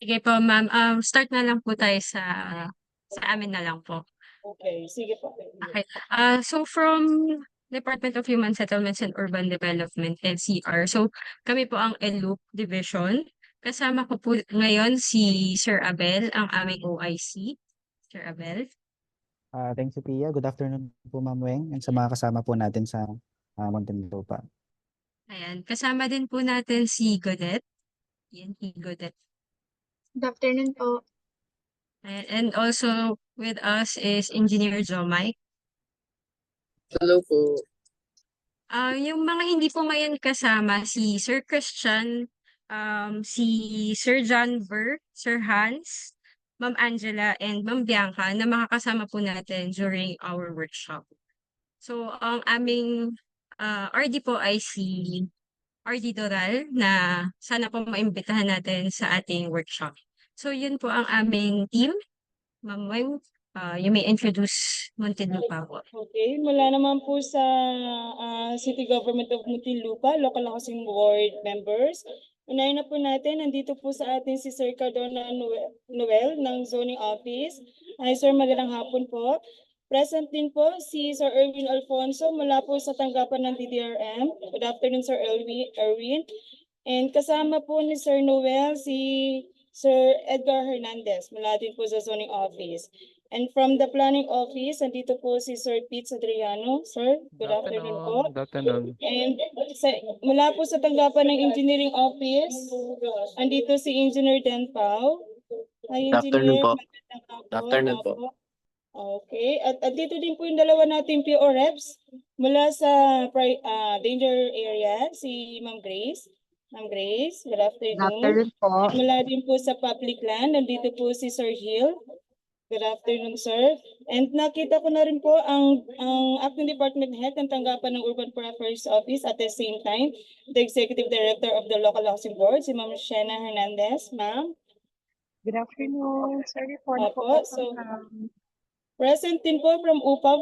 Sige po, ma'am. Start na lang po tayo sa amin na lang po. Okay, sige po. Okay. So from Department of Human Settlements and Urban Development, NCR. So kami po ang LUP Division. Kasama ko po ngayon si Sir Abel, ang aming OIC. Sir Abel. Thanks, Sophia. Good afternoon po, Ma'am Weng, and sa mga kasama po natin sa Muntinlupa. Ayan. Kasama din po natin si Godet. Yan, si Godet. Good afternoon po. Ayan. And also with us is Engineer Jomai. Hello po. Yung mga hindi po ngayon kasama, si Sir Christian, si Sir John Ver, Sir Hans, Ma'am Angela, and Ma'am Bianca na makakasama po natin during our workshop. So, ang aming RD po ay si RD Doral na sana po maimbitahan natin sa ating workshop. So, yun po ang aming team. Ma'am Weng, you may introduce Muntinlupa po. Okay, mula naman po sa City Government of Muntinlupa, Local Housing Board members. Unahin na po natin, nandito po sa atin si Sir Cardona Noel ng Zoning Office. Hi Sir, magandang hapon po. Present din po si Sir Erwin Alfonso mula po sa tanggapan ng DDRM. Good afternoon Sir Erwin. And kasama po ni Sir Noel si Sir Edgar Hernandez mula din po sa Zoning Office. And from the Planning Office, andito po si Sir Pete Adriano. Sir, good afternoon po. Good afternoon. And mula po sa tanggapan ng Engineering Office, andito si Engineer Dan Pao. Hi, Good afternoon Engineer. po. Good afternoon po. Okay. At andito din po yung dalawa nating PO reps mula sa danger area, si Ma'am Grace. Ma'am Grace, good afternoon. Good afternoon po. Mula din po sa public land, nandito po si Sir Hill. Good afternoon, sir. And nakita ko na rin po ang Acting Department Head ng tanggapan ng Urban Affairs Office at the same time, the Executive Director of the Local Housing Board, si Ma'am Shena Hernandez. Ma'am. Good afternoon. Sorry po. Opo, so present din po from UPAV,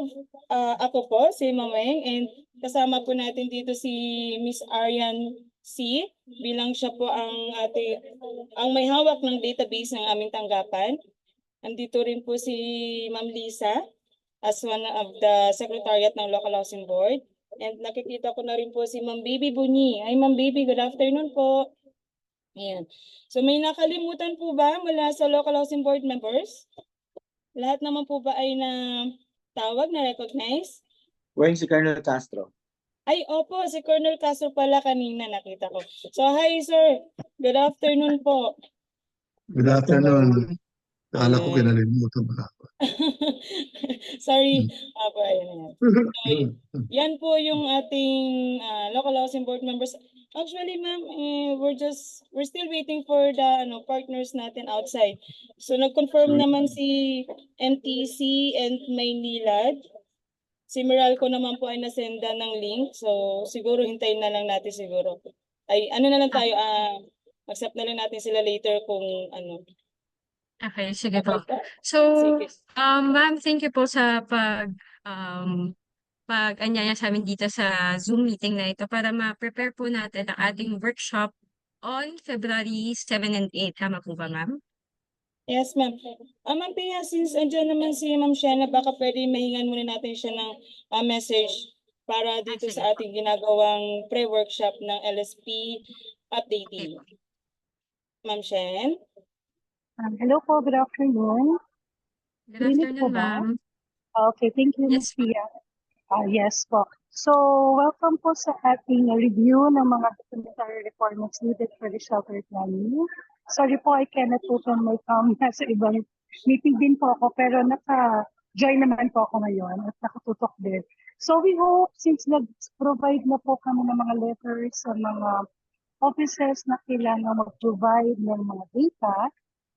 ako po, si Ma'am Weng, and kasama po natin dito si Miss Arian C. Bilang siya po ang may hawak ng database ng aming tanggapan. Andito rin po si Ma'am Lisa as one of the Secretariat ng Local Housing Board. And nakikita ko na rin po si Ma'am Baby Bunyi. Hi Ma'am Baby, good afternoon po. Ayan. So may nakalimutan po ba mula sa Local Housing Board members? Lahat naman po ba ay tawag, na-recognize? Weng, si Colonel Castro. Ay, opo, si Colonel Castro pala kanina nakita ko. So hi sir, good afternoon po. Good afternoon. Kala ko kinalimutan mo na ako. Sorry. Apo, ayan. So, yan po yung ating Local Housing Board members. Actually, ma'am, we're still waiting for the partners natin outside. So nag-confirm naman si MTC and Maynilad. Si Meralco naman po ay nasenda ng link. So siguro hintayin na lang natin siguro. Ay ano na lang tayo, accept na lang natin sila later kung ano. Okay, sige po. Okay. So, Sige. ma'am, thank you po sa pag-anyaya sa amin dito sa Zoom meeting na ito para ma-prepare po natin ang ating workshop on February 7 and 8. Tama po ba, ma'am? Yes, ma'am. Ma'am Pia, since andyan naman si Ma'am Shena, baka pwede mahingan muna natin siya ng message para dito sige sa po. ating ginagawang pre-workshop ng LSP updating. Ma'am Shen? hello po. Good afternoon. Good Rinig po afternoon, ba? ma'am. Okay, thank you, Yes, Ms. Pia. Yes po. So, welcome po sa ating review ng mga documentary requirements needed for the shelter planning. Sorry po, I cannot open my nasa ibang meeting din po ako, pero naka-join naman po ako ngayon at nakatutok din. So, we hope, since nag-provide na po kami ng mga letters sa mga offices na kailangan mag-provide ng mga data,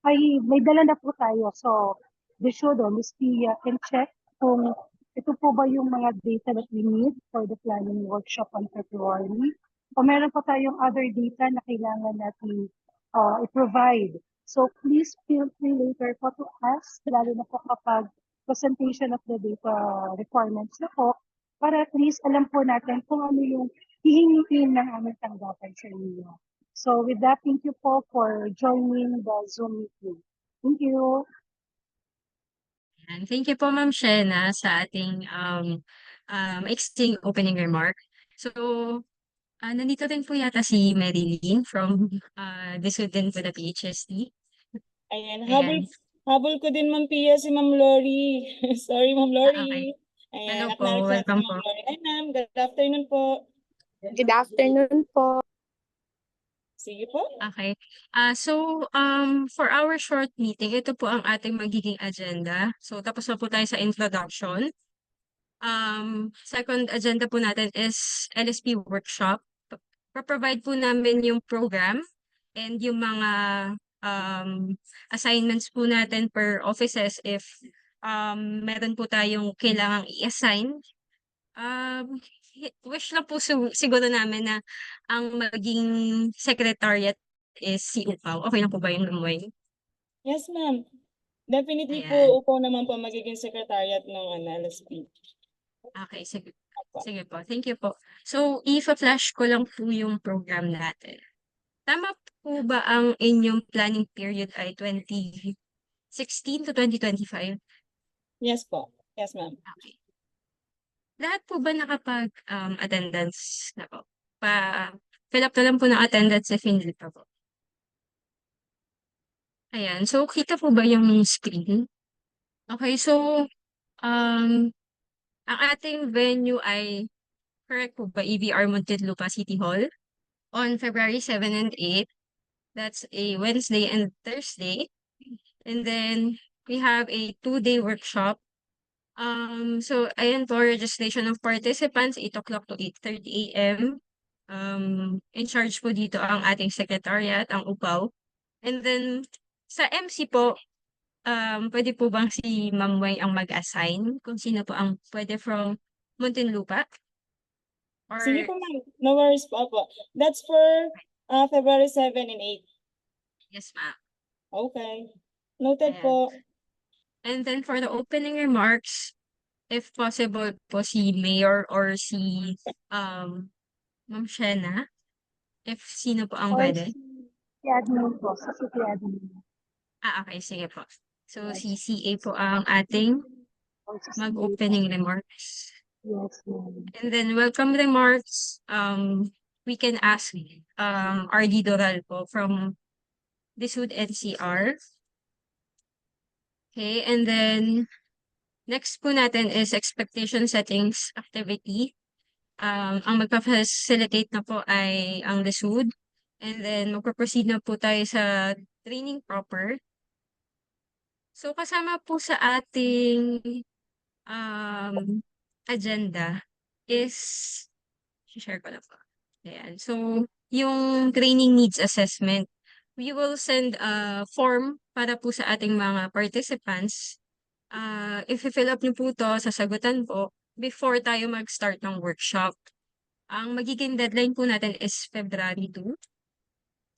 ay may dala na po tayo. So, the show Ms. Pia can check kung ito po ba yung mga data that we need for the planning workshop on February. O meron pa tayong other data na kailangan natin i-provide. So please feel free later po to ask, lalo na po kapag presentation of the data requirements na po, para at least alam po natin kung ano yung hihingin ng aming tanggapan sa inyo. So with that, thank you po for joining the Zoom meeting. Thank you. And thank you po, Ma'am Shena, sa ating exciting opening remark. So, nandito din po yata si Marilyn from the student for the PHSD. Ayan, Ayan. habol ko din Ma'am Pia si Ma'am Lori. Sorry, Ma'am Okay. Lori. Ayan, Hello po, acknowledge natin si welcome Ma'am po. Lori. Hi, ma'am. Good afternoon po. Good afternoon po. Sige po. Okay. For our short meeting, ito po ang ating magiging agenda. So, tapos na po tayo sa introduction. Second agenda po natin is LSP workshop. Provide po namin yung program and yung mga assignments po natin per offices if meron po tayong kailangang i-assign. Wish lang po siguro namin na ang maging secretariat is si Upaw. Okay na po ba yung Wayne? Yes, ma'am. Definitely po, Ayan. upo naman po magiging secretariat ng LSP. Okay, sige. Sige po. Thank you po. So, i-flash ko lang po yung program natin. Tama po ba ang inyong planning period ay 2016 to 2025? Yes po. Yes, ma'am. Okay. Lahat po ba nakapag-attendance na po? Fill up na lang po ng attendance if hindi pa po. Ayan. So, kita po ba yung screen? Okay, so, ang ating venue ay, correct po ba, EVR Muntinlupa City Hall on February 7 and 8. That's a Wednesday and Thursday. And then, we have a 2-day workshop. So, ayan po, registration of participants, 8 o'clock to 8:30 a.m. In charge po dito ang ating secretariat, ang UPAW. And then, sa MC po, pwede po bang si Ma'am Weng ang mag-assign kung sino po ang pwede from Muntinlupa? Or, Sige po, ma'am. No worries po. That's for February 7 and 8. yes, ma'am. Okay. Noted Ayan. po. And then for the opening remarks, if possible po si Mayor or si Ma'am Shena, if sino po ang Or pwede. si admin po, sa city admin. Okay, sige po. So, si CA po ang ating Or si mag-opening remarks. Yes, ma'am. And then, welcome remarks, we can ask RD Doral po from the Sud NCR. Okay, and then, next po natin is expectation settings activity. Ang magpa-facilitate na po ay ang DSUD. And then, magpa-proceed na po tayo sa training proper. So, kasama po sa ating agenda is, share ko na po. Ayan. So, yung training needs assessment, we will send a form para po sa ating mga participants. If i-fill up niyo po to, sasagutan po before tayo mag-start ng workshop. Ang magiging deadline po natin is February 2.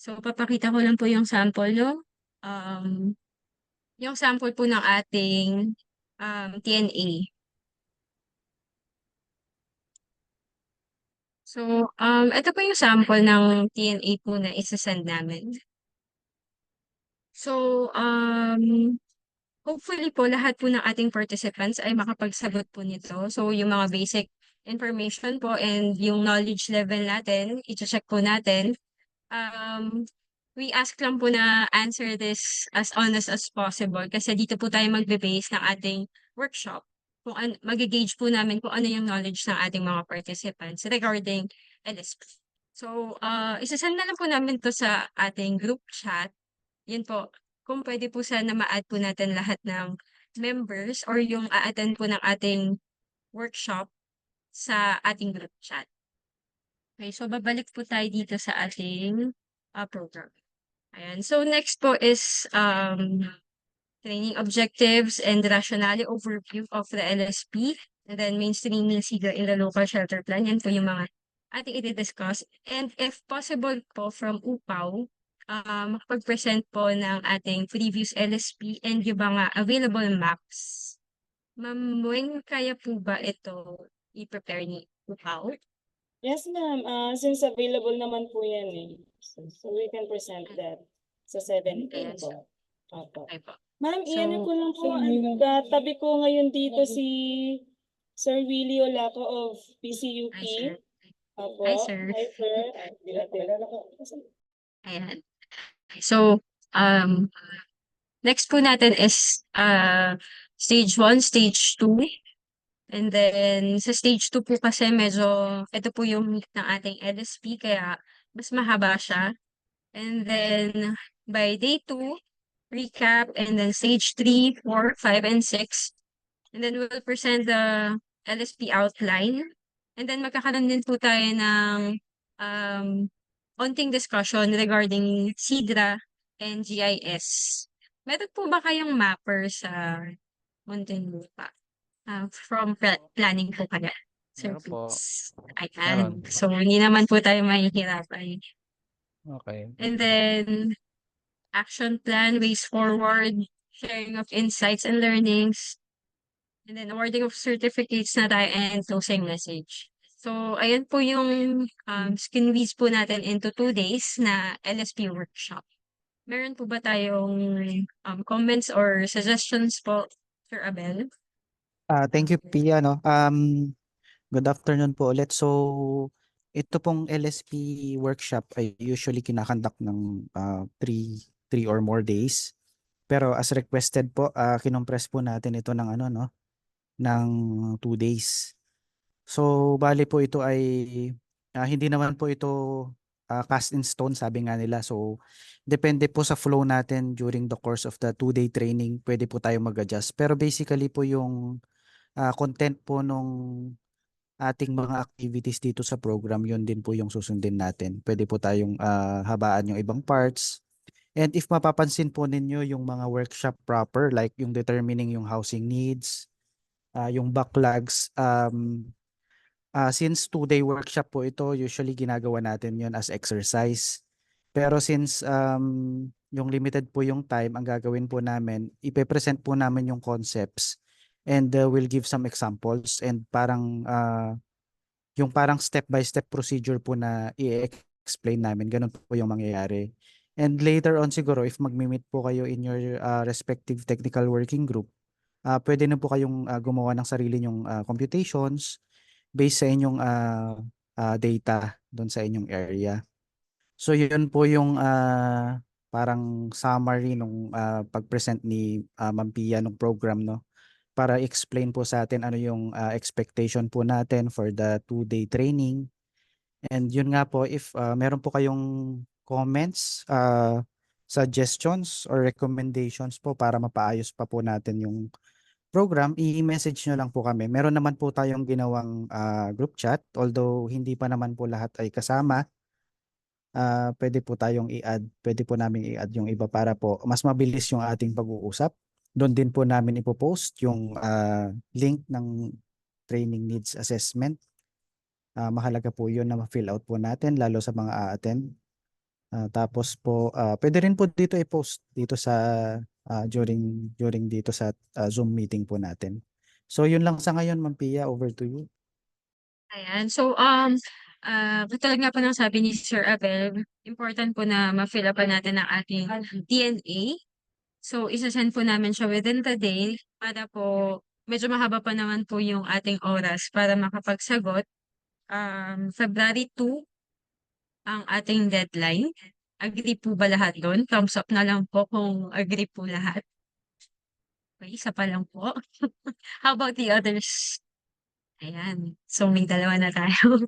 So, papakita ko lang po yung sample, no? Yung sample po ng ating TNA. So, ito po yung sample ng TNA po na isa-send namin. So, hopefully po lahat po ng ating participants ay makapagsagot po nito. So, yung mga basic information po and yung knowledge level natin, i-check po natin. We ask lang po na answer this as honest as possible kasi dito po tayo magbe-base ng ating workshop. Kung mag-gauge po namin kung ano yung knowledge ng ating mga participants regarding LSP. So, isasend na lang po namin to sa ating group chat. Yun po, kung pwede po sana ma-add po natin lahat ng members or yung a-attend po ng ating workshop sa ating group chat. Okay, so babalik po tayo dito sa ating program. Ayan. So next po is training objectives and rationale overview of the LSP and then mainstreaming SIGA in the local shelter plan. Yan po yung mga ating i-discuss. And if possible po from UPAW, makapag-present po ng ating previous LSP and yung mga available maps. Ma'am Weng, kaya po ba ito i-prepare ni UPAW? Yes, ma'am. Since available naman po yan eh. So we can present that sa 7 Ayan. po. Opo. Okay po. Ma'am, So, iyan ko lang po. Tabi ko ngayon dito si Sir Willie Olaco of PCUP. Hi, sir. Opo. Hi, sir. Hi, sir. Ayan. So, next po natin is stage 1, stage 2. And then sa stage 2 po kasi medyo ito po yung meet ng ating LSP kaya mas mahaba siya. And then by day 2, recap, and then stage 3, 4, 5, and 6. And then we'll present the LSP outline. And then magkakaroon din po tayo ng onting discussion regarding SIDRA and GIS. Meron po ba kayong mapper sa Muntinlupa? From planning po kaya, sir, Meron po. please. Meron. Ayan. So, hindi naman po tayo mahihirapan. Okay. And then, action plan, ways forward, sharing of insights and learnings, and then awarding of certificates na tayo and closing message. So, ayan po yung squeeze po natin into 2 days na LSP workshop. Meron po ba tayong comments or suggestions po, Sir Abel? Thank you, Pia, no? Good afternoon po ulit. So, ito pong LSP workshop ay usually kinakandak ng 3 or more days. Pero as requested po, kinompress po natin ito ng ano, no? Ng 2 days. So, bali po ito ay hindi naman po ito cast in stone, sabi nga nila. So, depende po sa flow natin during the course of the 2-day training, pwede po tayo mag-adjust. Pero basically po yung content po nung ating mga activities dito sa program, yun din po yung susundin natin. Pwede po tayong habaan yung ibang parts. And if mapapansin po ninyo yung mga workshop proper, like yung determining yung housing needs, yung backlogs, since 2-day workshop po ito, usually ginagawa natin yun as exercise. Pero since yung limited po yung time, ang gagawin po namin, ipe-present po namin yung concepts and we'll give some examples and parang yung parang step-by-step procedure po na i-explain namin. Ganun po yung mangyayari. And later on siguro, if magmi-meet po kayo in your respective technical working group, pwede na po kayong gumawa ng sarili nyong computations based sa inyong data doon sa inyong area. So yun po yung parang summary nung pag-present ni Ma'am Pia nung program, no? Para explain po sa atin ano yung expectation po natin for the 2-day training. And yun nga po, if meron po kayong comments, suggestions or recommendations po para mapaayos pa po natin yung program, i-message nyo lang po kami. Meron naman po tayong ginawang group chat, although hindi pa naman po lahat ay kasama. Pwede po tayong i-add, pwede po namin i-add yung iba para po mas mabilis yung ating pag-uusap. Doon din po namin ipopost yung link ng training needs assessment. Mahalaga po yun na ma-fill out po natin lalo sa mga a-attend. Tapos po, pwede rin po dito i-post dito sa during dito sa Zoom meeting po natin. So yun lang sa ngayon, Ma'am Pia, over to you. Ayan. So, katulad nga po ng sabi ni Sir Abel, important po na ma-fill up natin ang ating DNA. So, isa-send po namin siya within the day para po medyo mahaba pa naman po yung ating oras para makapagsagot. February 2 ang ating deadline. Agree po ba lahat doon? Thumbs up na lang po kung agree po lahat. Okay, isa pa lang po. How about the others? Ayan. So, may dalawa na tayo.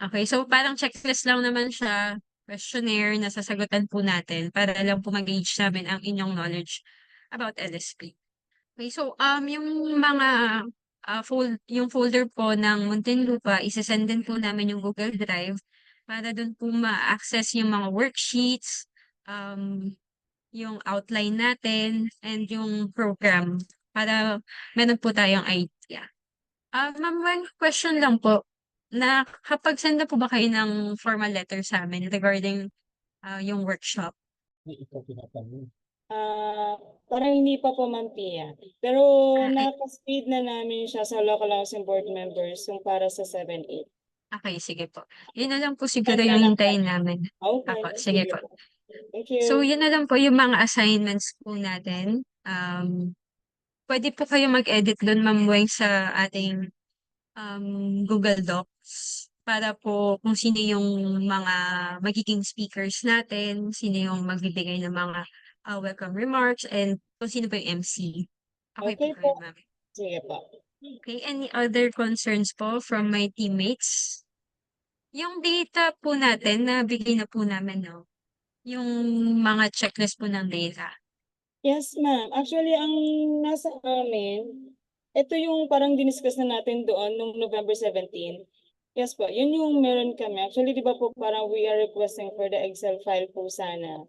Okay, so parang checklist lang naman siya, questionnaire na sasagutan po natin para lang po mag-gauge namin ang inyong knowledge about LSP. Okay, so yung mga yung folder po ng Muntinlupa, isesend din po namin yung Google Drive para dun po ma-access yung mga worksheets, yung outline natin, and yung program para meron po tayong idea. Ma'am, one question lang po. Nakapag-send na po ba kayo ng formal letter sa amin regarding yung workshop? Parang hindi pa po, Ma'am Pia. Pero naka-speed na namin siya sa local housing board members yung para sa 7-8. Okay, sige po. Yun na lang po siguro yung hintayin namin. Okay, Apo, sige po. thank So, you. yun na lang po yung mga assignments po natin. Pwede po kayo mag-edit doon, Ma'am Weng, sa ating Google Docs para po kung sino yung mga magiging speakers natin, sino yung magbibigay ng mga welcome remarks, and kung sino po yung MC. Okay po Okay kayo, po. ma'am. Sige po. Okay, any other concerns po from my teammates? Yung data po natin, nabigay na po namin, no? Yung mga checklist po ng data. Yes, ma'am. Actually, ang nasa amin, ito yung parang diniscuss na natin doon nung November 17. Yes po, yun yung meron kami. Actually, di ba po parang we are requesting for the Excel file po sana.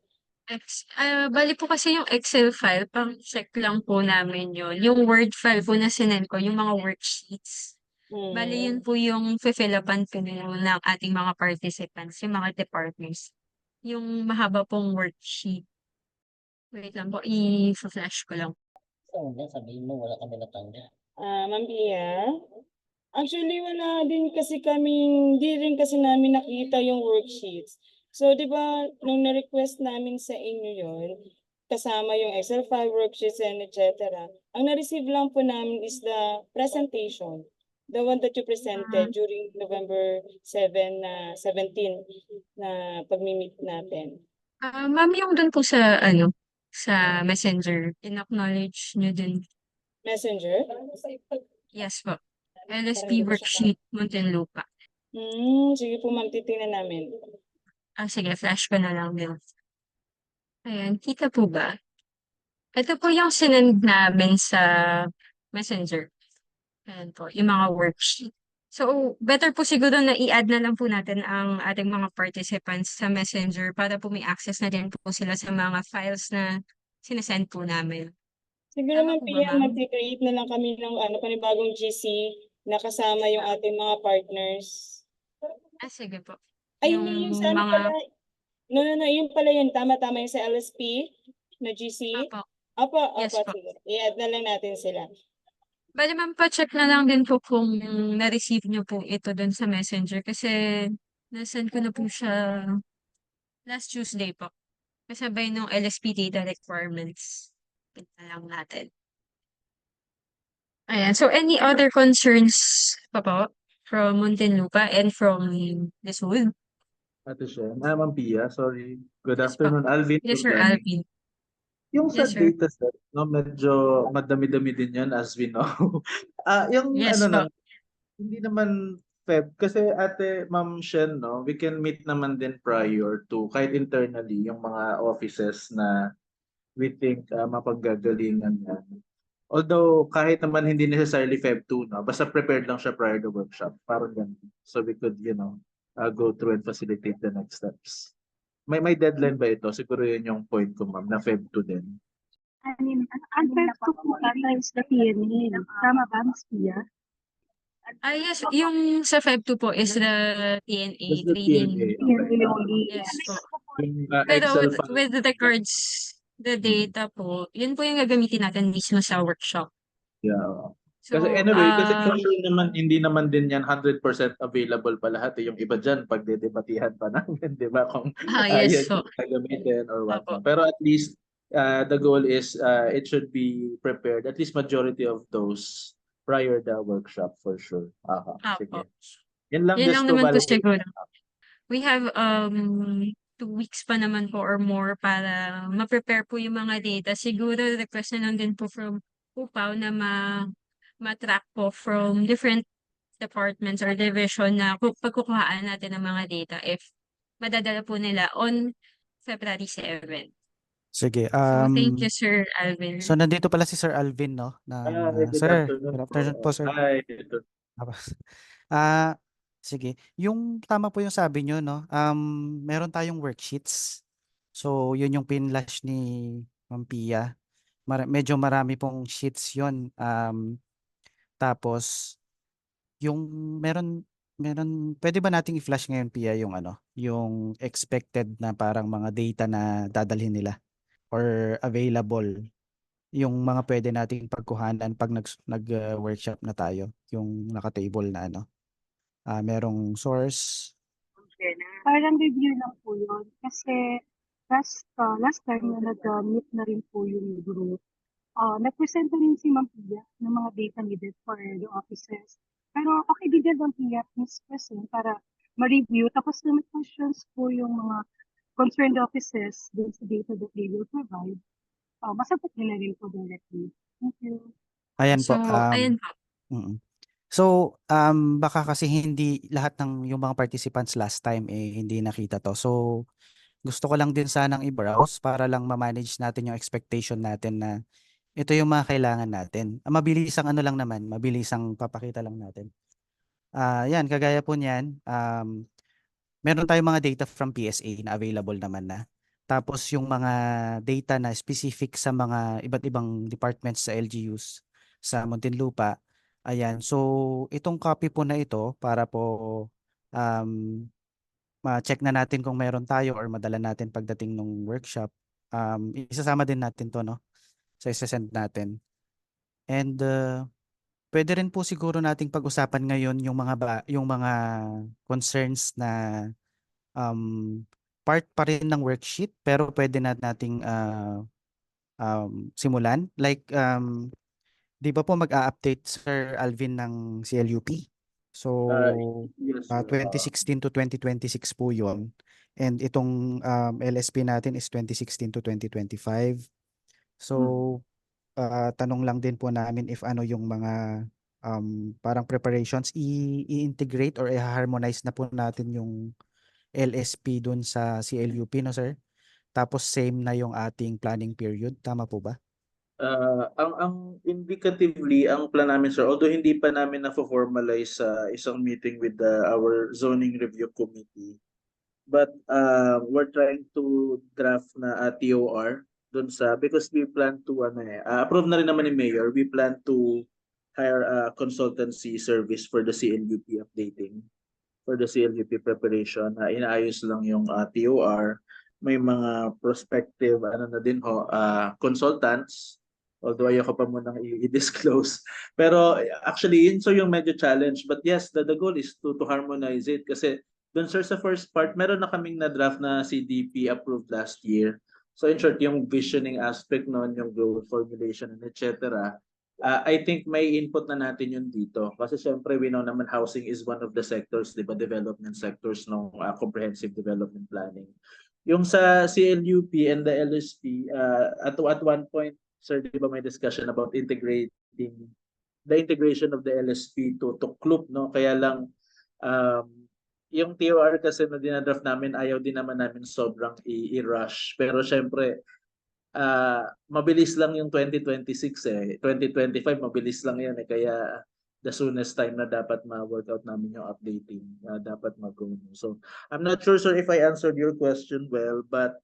Bali po kasi yung Excel file, pang-check lang po namin yun. Yung Word file po na sinend ko, yung mga worksheets. Bali yun po yung fill upan po ng ating mga participants, yung mga departments. Yung mahaba pong worksheet. Wait lang po, i-flash ko lang. Ma'am Pia? Actually, wala din kasi kaming, di rin kasi namin nakita yung worksheets. So, di ba, nung na-request namin sa inyo yon kasama yung Excel file, worksheets, and etc. Ang na-receive lang po namin is the presentation. The one that you presented during November 7 na 17 na pag-meet natin. Ma'am, yung dun po sa, sa Messenger, in-acknowledge nyo din. Messenger? Yes po. LSP worksheet, Muntinlupa. Sige po ma'am, titingnan namin. Sige, flash ko na lang din. Ayan, kita po ba? Ito po yung sinend namin sa Messenger. Ayan po, yung mga worksheet. So, better po siguro na i-add na lang po natin ang ating mga participants sa Messenger para po may access na din po sila sa mga files na sinesend po namin. Siguro Tama ma'am po ba, Pia, ma'am? mag-create na lang kami ng panibagong GC na kasama yung ating mga partners. Sige po. Ay, Yung hindi, yung sa ano mga... pala. No, yun pala yun. Tama-tama yung sa LSP na GC. Apo. Apo, Yes po. sige. I-add na lang natin sila. Bali ma'am, pa-check na lang din po kung na-receive nyo po ito dun sa Messenger kasi nasend ko na po siya last Tuesday po. Kasabay nung LSP data requirements. Pinta lang natin. Ayan. So, any other concerns pa po from Muntinlupa and from Liswood? Ate Shen. Ma'am Pia, sorry. Good Yes po. afternoon, Alvin Yes, Sir Turgani. Alvin. Yung sa Yes, sir. dataset, no, medyo madami-dami din yan as we know. Yung Yes ano po. na, hindi naman Feb, kasi Ate Ma'am Shen, no, we can meet naman din prior to, kahit internally, yung mga offices na we think mapaggagalingan yan. Although, kahit naman hindi necessarily Feb 2, no, basta prepared lang siya prior to workshop. Parang ganun. So we could, go through and facilitate the next steps. May deadline ba ito? Siguro yun yung point ko, ma'am, na Feb 2 din. Ang first to po ata is the TNA. Tama ba, Ms. Pia? Yes, yung sa Feb 2 po is the TNA Just the training. TNA. TNA only. Yes po. Yung Pero Excel file. with the records, the data po, yun po yung gagamitin natin mismo sa workshop. Yeah. So, Kasi anyway, kasi for sure naman, hindi naman din yan 100% available pa lahat. Yung iba dyan, pagdedebatihan pa namin, di ba? Kung yes yan po. yung gagamitin or what. Opo. Pero at least, the goal is it should be prepared, at least majority of those prior the workshop for sure. Sige. Opo. Yan lang Yun just lang to naman po validate. siguro. We have 2 weeks pa naman po or more para ma-prepare po yung mga data. Siguro request na lang din po from UPAW na ma-track po from different departments or division na pagkukuhaan natin ng mga data if madadala po nila on February 7. Sige. So, thank you, Sir Alvin. So nandito pala si Sir Alvin, no? Good Sir, afternoon good afternoon po, sir. Hi. Sige. Yung tama po yung sabi nyo, no? Meron tayong worksheets. So, yun yung pinlash ni Ma'am Pia. Medyo marami pong sheets yun. Tapos, yung pwede ba nating i-flash ngayon, Pia, yung expected na parang mga data na dadalhin nila or available, yung mga pwede nating pagkuhanan pag nag-workshop na tayo, yung naka-table na merong source. Parang review lang po yun. Kasi last time na nag-meet na rin po yung group, nag-present na rin si Ma'am Pia ng mga data needed for the offices. Pero okay din din Ma'am Pia, please present para ma-review. Tapos kung may questions po yung mga concerned offices dun sa data that they will provide, masagot nila rin po directly. Thank you. Ayan po. So, ayan po. Mm. So, baka kasi hindi lahat ng yung mga participants last time hindi nakita to. So, gusto ko lang din sanang i-browse para lang ma-manage natin yung expectation natin na ito yung mga kailangan natin. Mabilis ang ano lang naman, mabilis ang papakita lang natin. Yan, kagaya po niyan, meron tayong mga data from PSA na available naman na. Tapos yung mga data na specific sa mga iba't ibang departments sa LGUs sa Muntinlupa. Ayan, so itong copy po na ito para po um, ma-check na natin kung meron tayo or madala natin pagdating ng workshop. Isasama din natin to, no? Sa isa-send natin. And pwede rin po siguro nating pag-usapan ngayon yung mga concerns na part pa rin ng worksheet pero pwede nating simulan. Like, di ba po mag-a-update Sir Alvin ng CLUP? So, Yes, sir. 2016 to 2026 po yun. And itong LSP natin is 2016 to 2025. So, tanong lang din po namin if ano yung mga parang preparations i-integrate or i-harmonize na po natin yung LSP dun sa CLUP, no sir? Tapos same na yung ating planning period. Tama po ba? Ang indicatively, ang plan namin, sir, although hindi pa namin na-formalize sa isang meeting with our zoning review committee, but we're trying to draft na TOR dun sa, because we plan to, approve na rin naman ni Mayor, we plan to hire a consultancy service for the CLUP updating, for the CLUP preparation. Inaayos lang yung TOR. May mga prospective, na din ho, consultants, although ayoko pa munang i-disclose. Pero actually, yun so yung medyo challenge. But yes, the goal is to harmonize it. Kasi dun sir sa first part, meron na kaming na-draft na CDP approved last year. So in short, yung visioning aspect noon, yung goal formulation, and etc. I think may input na natin yun dito. Kasi syempre, we know naman housing is one of the sectors, di ba, development sectors ng comprehensive development planning. Yung sa CLUP and the LSP, at one point, sir, di ba may discussion about the integration of the LSP to CLUP, no? Kaya lang, yung TOR kasi na dinadraft namin, ayaw din naman namin sobrang i-rush. Pero syempre, mabilis lang yung 2026 eh. 2025, mabilis lang yan eh. Kaya the soonest time na dapat ma-work out namin yung updating, dapat mag-go. So, I'm not sure, sir, if I answered your question well, but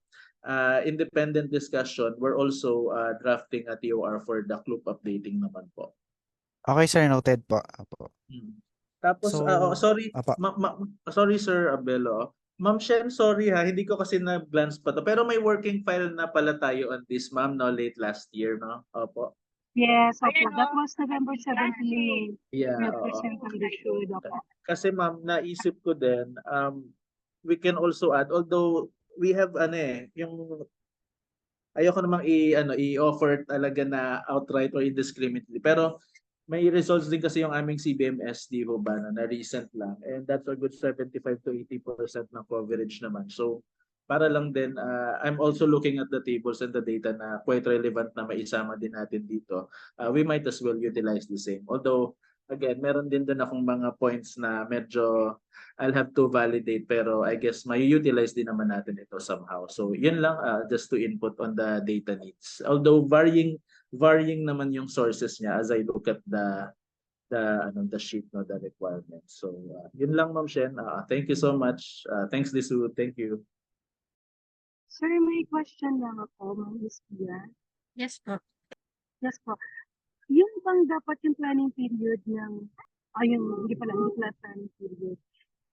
independent discussion, we're also drafting a TOR for the CLUP updating naman po. Okay sir, noted po. Apo. Tapos, So, sorry, apa. sorry Sir Abelo. Ma'am Shen, sorry ha, hindi ko kasi na-glance pa to. Pero may working file na pala tayo on this, ma'am, no, late last year, no? Opo. Yes, opo. That was November 17 Yeah, represent on the show. Kasi ma'am, naisip ko din, we can also add, although we have, yung ayoko namang i-offer talaga na outright or indiscriminately. Pero may results din kasi yung aming CBMS, di ba ba, na recent lang. And that's a good 75 to 80% ng coverage naman. So, para lang din, I'm also looking at the tables and the data na quite relevant na maisama din natin dito. We might as well utilize the same. Although, again, meron din doon akong mga points na medyo I'll have to validate, pero I guess may utilize din naman natin ito somehow. So, yun lang, just to input on the data needs. Although varying naman yung sources niya as I look at the sheet, no, the requirements. So yun lang, Ma'am Shen. Thank you so much. Thanks, Lisu. Thank you. Sir, may question lang ako, Ma'am Ispia. Yes po. Yes po. Yung bang dapat yung planning period ng, hindi pala planning period.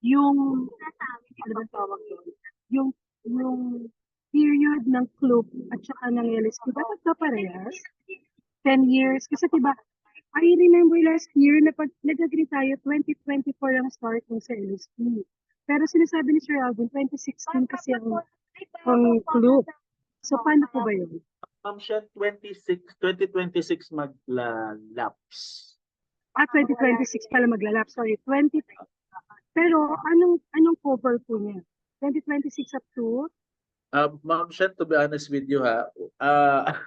Yung, ano ba tawag doon? Yung period ng CLUP at saka ng LSP, dapat ba parehas? 10 years? Kasi diba, I remember last year na pag nag-agree tayo, 2024 ang start ng sa LSP. Pero sinasabi ni Sir Alvin, 2016 kasi ang clue. So paano po ba yun? Ma'am Shen, 2026 magla-lapse. 2026 pala maglalap. Sorry, 20. Pero anong cover po niya? 2026 up to? Ma'am Shen, to be honest with you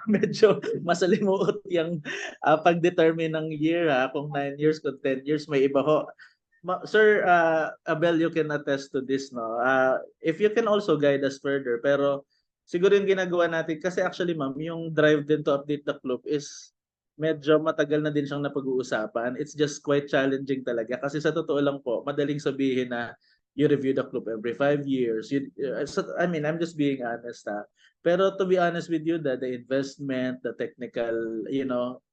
medyo masalimuot yung pag-determine ng year kung 9 years, kung 10 years, may iba ho. Sir Abel, you can attest to this, no? If you can also guide us further, pero siguro yung ginagawa natin, kasi actually ma'am, yung drive din to update the club is medyo matagal na din siyang napag-uusapan. It's just quite challenging talaga. Kasi sa totoo lang po, madaling sabihin na you review the club every 5 years. I mean, I'm just being honest Pero to be honest with you, the investment, the technical,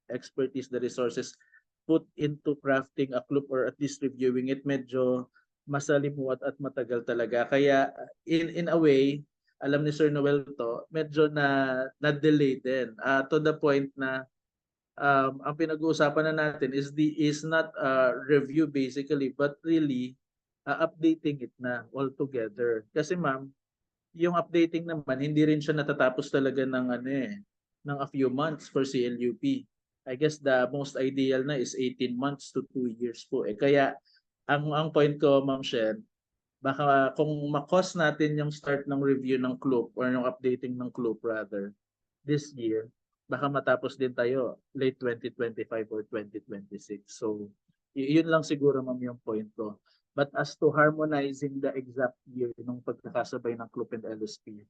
expertise, the resources put into crafting a club or at least reviewing it, medyo masalimuot at matagal talaga. Kaya in a way, alam ni Sir Noel to, medyo na-delay din. To the point na ang pinag-uusapan na natin is not a review basically, but really updating it na altogether. Kasi ma'am, yung updating naman, hindi rin siya natatapos talaga ng a few months for CLUP. I guess the most ideal na is 18 months to 2 years po. Kaya ang point ko, Ma'am Shen, baka kung makos natin yung start ng review ng club or yung updating ng club rather this year, baka matapos din tayo late 2025 or 2026. So, yun lang siguro ma'am yung point ko. But as to harmonizing the exact year ng pagkakasabay ng club and LSP,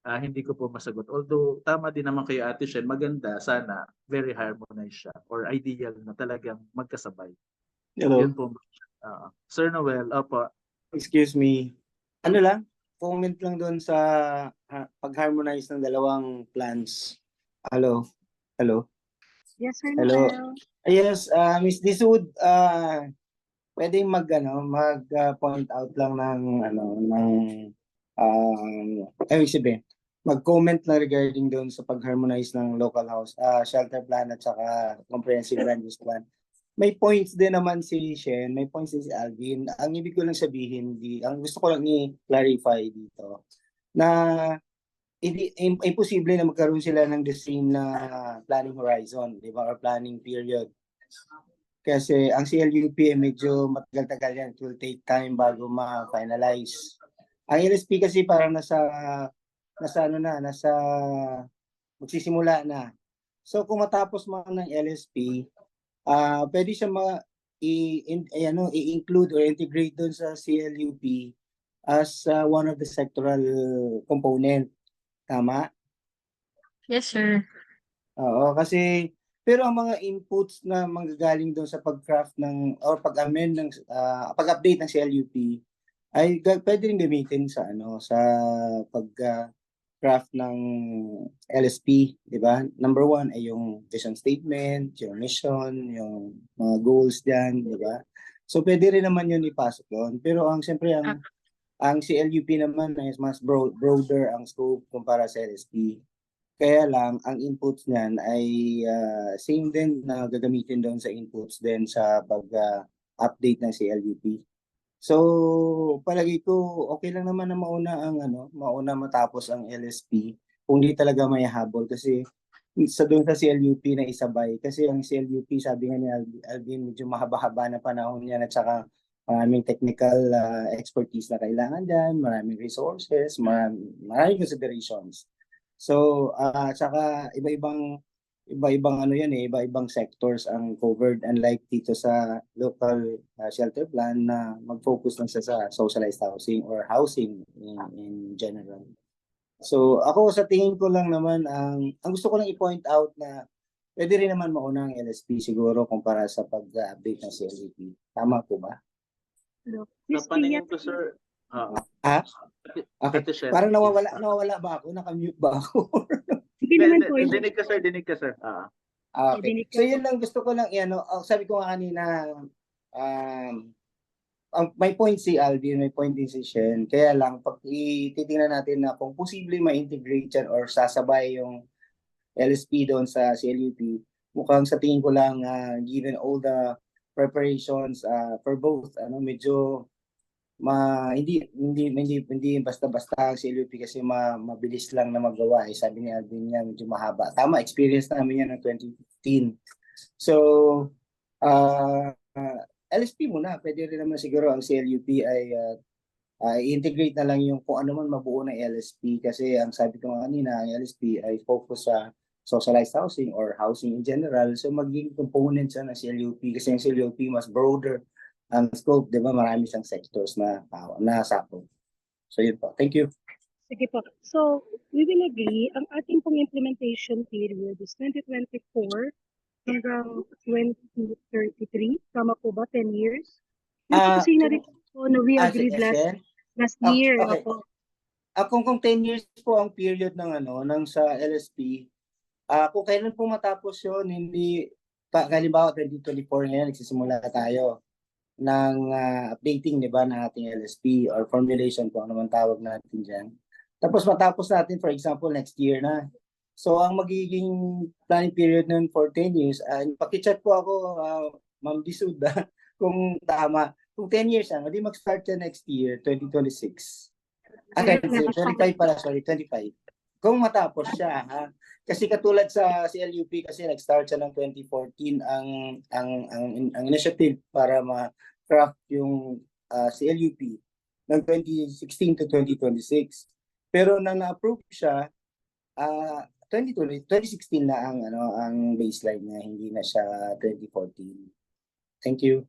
hindi ko po masagot. Although tama din naman kayo Ate Shen, maganda sana very harmonized siya or ideal na talagang magkasabay. Hello, Yun po. Sir Noel, opo. excuse me. Ano lang, comment lang doon sa pag-harmonize ng dalawang plans. Hello. Hello. Yes, Sir Hello. Noel. Yes, Miss Disud, pwedeng point out lang mag-comment lang regarding doon sa pag-harmonize ng local house, shelter plan at saka comprehensive land use plan. May points din naman si Shen, may points din si Alvin. Ang ibig ko lang sabihin, ang gusto ko lang i-clarify dito, na imposible na magkaroon sila ng the same na planning horizon, di ba, or planning period. Kasi ang CLUP medyo matagal-tagal yan. It will take time bago ma-finalize. Ang LSP kasi parang nasa magsisimula na. So kung matapos man ng LSP, pwede siya i-include or integrate doon sa CLUP as one of the sectoral component. Tama? Yes, sir. Oo, kasi pero ang mga inputs na manggagaling doon sa pag-craft ng or pag-amend ng pag-update ng CLUP ay pwede rin gamitin sa pag-craft ng LSP, di ba? Number 1 ay yung vision statement, yung mission, yung mga goals diyan, di ba? So pwede rin naman yun ipasok doon. Pero siyempre ang CLUP naman ay mas broader ang scope kumpara sa LSP. Kaya lang, ang inputs niyan ay same din na gagamitin doon sa inputs din sa pag-update ng CLUP. So, palagi ko okay lang naman na mauna matapos ang LSP kung di talaga may habol kasi doon sa CLUP na isabay. Kasi ang CLUP, sabi nga ni Alvin, medyo mahaba-haba na panahon niyan at saka maraming technical expertise na kailangan dyan, maraming resources, maraming considerations. So, saka iba-ibang iba-ibang sectors ang covered, unlike dito sa local shelter plan na mag-focus lang sa socialized housing or housing in general. So, ako sa tingin ko lang naman, ang gusto ko lang i-point out na pwede rin naman mauna ang LSP siguro kumpara sa pag-update ng CLUP. Tama po ba? Sa paningin ko, sir, Okay. Parang nawawala ba ako? Nakamute ba ako? Hindi naman po yun. Dinig ka, sir. Okay. So yun lang gusto ko lang sabi ko nga kanina, may point si Alvin, may point din si Shen. Kaya lang, pag titingnan natin na kung posible ma-integrate yan or sasabay yung LSP doon sa CLUP, mukhang sa tingin ko lang, given all the preparations for both, medyo hindi basta-basta ang CLUP kasi mabilis lang na magawa. Sabi ni Alvin niya, medyo mahaba. Tama, experience namin yan ng 2015. So, LSP muna. Pwede rin naman siguro ang CLUP ay i-integrate na lang yung kung ano man mabuo ng LSP kasi ang sabi ko nga kanina, ang LSP ay focus sa socialized housing or housing in general. So, magiging component siya ng CLUP kasi yung CLUP mas broader ang scope, di ba? Marami siyang sectors na nasakop. So, yun po. Thank you. Sige po. So, we will agree, ang ating pong implementation period is 2024 hanggang 2033. Tama po ba? 10 years? Kasi na rin po na we agreed last year. Okay. Opo. Kung 10 years po ang period ng sa LSP, kung kailan po matapos yun, hindi, halimbawa 2024 ngayon, nagsisimula tayo ng updating, di ba, ng ating LSP or formulation kung ano man tawag natin dyan. Tapos matapos natin, for example, next year na. So, ang magiging planning period nun for 10 years, pakichat po ako, Ma'am Disuda, kung tama. Kung 10 years, di mag-start siya next year, 2026. 25 pala, sorry, 25. Kung matapos siya, kasi katulad sa CLUP kasi nag-start siya ng 2014 ang initiative para ma-craft yung CLUP ng 2016 to 2026. Pero nang na-approve siya, 2016 na ang baseline niya, hindi na siya 2014. Thank you.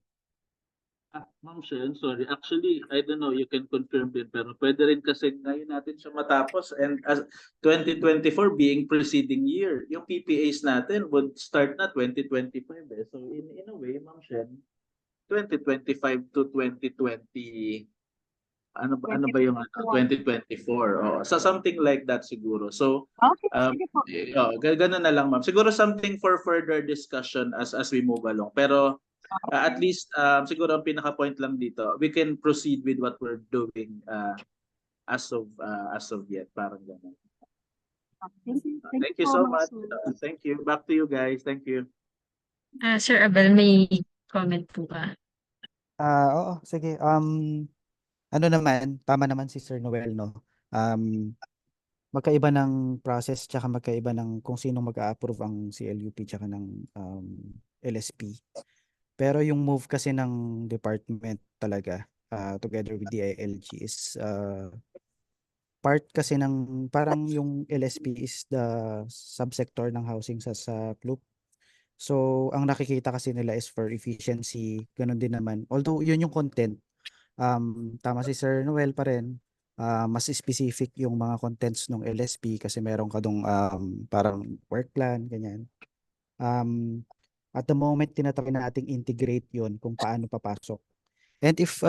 Ma'am Shen, sorry. Actually, I don't know, you can confirm din, pero pwede rin kasi ngayon natin siya matapos and as 2024 being preceding year, yung PPAs natin would start na 2025 eh. So in a way, Ma'am Shen, 2025 to 2020, ano ba yung 2024? Oh, so something like that siguro. So Sige po. ganun na lang, ma'am. Siguro something for further discussion as we move along. Pero at least siguro ang pinaka-point lang dito, we can proceed with what we're doing as of yet, parang ganun. Thank you. Thank you so much. Thank you. Back to you guys. Thank you. Sir Abel, may comment po ba? Oo, sige. Ano naman, tama naman si Sir Noel, no? Magkaiba ng process tsaka magkaiba ng kung sino mag-a-approve ang CLUP tsaka ng LSP. Pero yung move kasi ng department talaga together with the ILG is part kasi ng parang yung LSP is the subsector ng housing sa PLUP. So ang nakikita kasi nila is for efficiency, ganun din naman. Although yun yung content, tama si Sir Noel pa rin, mas specific yung mga contents ng LSP kasi meron ka dong parang work plan, ganyan. At the moment, tinatry nating integrate yun kung paano papasok. And if,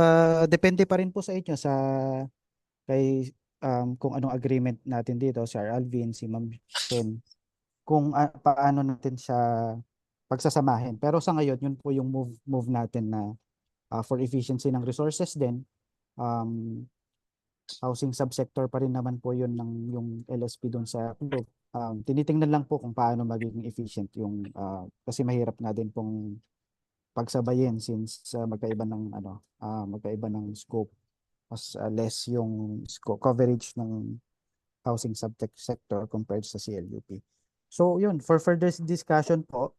depende pa rin po sa inyo kay kung anong agreement natin dito, Sir Alvin, si Ma'am Shen, kung paano natin siya pagsasamahin. Pero sa ngayon, yun po yung move natin na for efficiency ng resources din. Housing subsector pa rin naman po yun ng yung LSP doon sa group. Tinitingnan lang po kung paano magiging efficient yung kasi mahirap na din pong pagsabayin since magkaiba ng scope, mas less yung scope coverage ng housing subsector compared sa CLUP. So yun, for further discussion po,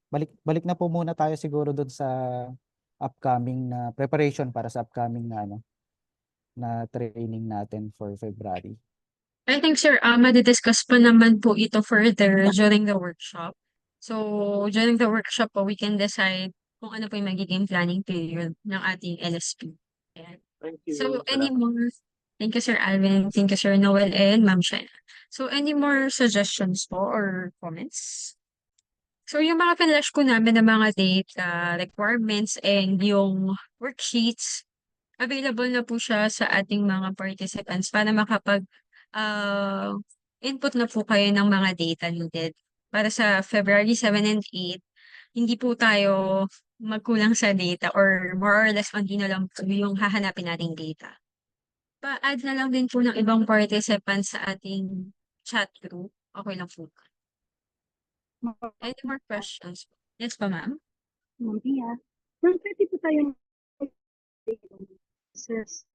balik na po muna tayo siguro doon sa upcoming na preparation para sa upcoming na training natin for February. I think, sir, madidiscuss pa naman po ito further during the workshop. So, during the workshop po, we can decide kung ano po yung magiging planning period ng ating LSP. Ayan. Thank you. So, thank you, Sir Alvin. Thank you, Sir Noel and Ma'am Shena. So, any more suggestions po or comments? So, yung mga flash ko namin ng mga data, requirements, and yung worksheets, available na po siya sa ating mga participants para input na po kayo ng mga data needed. Para sa February 7 and 8, hindi po tayo magkulang sa data or more or less hindi na lang po yung hahanapin nating data. Pa-add na lang din po ng ibang participants sa ating chat group. Okay lang po. Any more questions? Yes po, ma'am. Ma'am Pia. Ma'am, pwede po tayo Sis.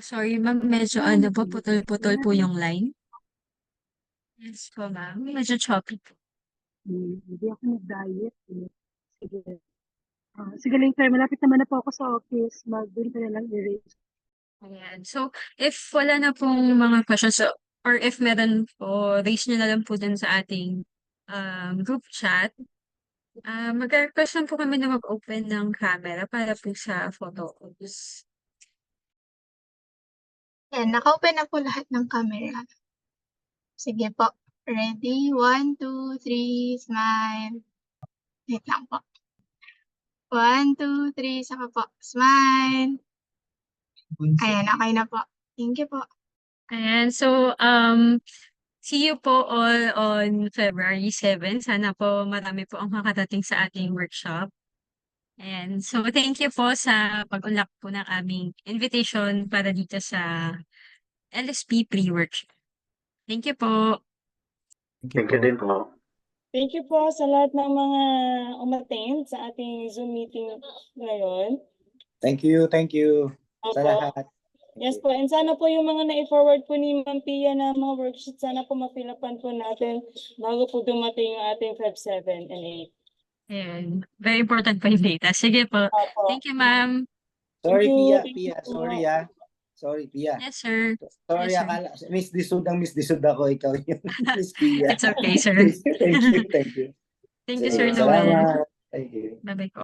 Sorry, ma'am, medyo ano po, putol-putol po yung line. Yes po, ma'am. Medyo choppy po. Hindi ako nag-diet. Sige. Sige later, malapit naman na po ako sa office. Mag-doon ka na lang i-raise. Ayan. So, if wala na pong mga questions, or if meron po, raise nyo na lang po dun sa ating group chat. Mag-request lang po kami na mag-open ng camera para po sa photo ops. Yan, naka-open na po lahat ng camera. Sige po. Ready? 1, 2, 3, smile. Wait lang po. 1, 2, 3, saka po. Smile. Ayan, okay na po. Thank you po. Ayan. So, see you po all on February 7. Sana po marami po ang makatating sa ating workshop. And so, thank you po sa pag-unlock po ng aming invitation para dito sa LSP pre-workshop. Thank you po. Thank you din po. Thank you po sa lahat ng mga umattend sa ating Zoom meeting ngayon. Thank you sa Opo. lahat. Yes po, and sana po yung mga na-forward po ni Ma'am Pia na mga worksheet, sana po mapilapan po natin bago po dumating yung ating Feb 7 and 8. Ayan. Very important po yung data. Sige po. Opo. Thank you, ma'am. Sorry, Thank you. Pia. Thank you. Sorry, Sorry, Pia. Yes, sir. Sorry, Yes, sir. akala, Miss Disud ako, ikaw yun. Miss Pia. It's okay, sir. Thank you. Thank you, Sige, Sir Noel. salamat. Thank you. Bye-bye po.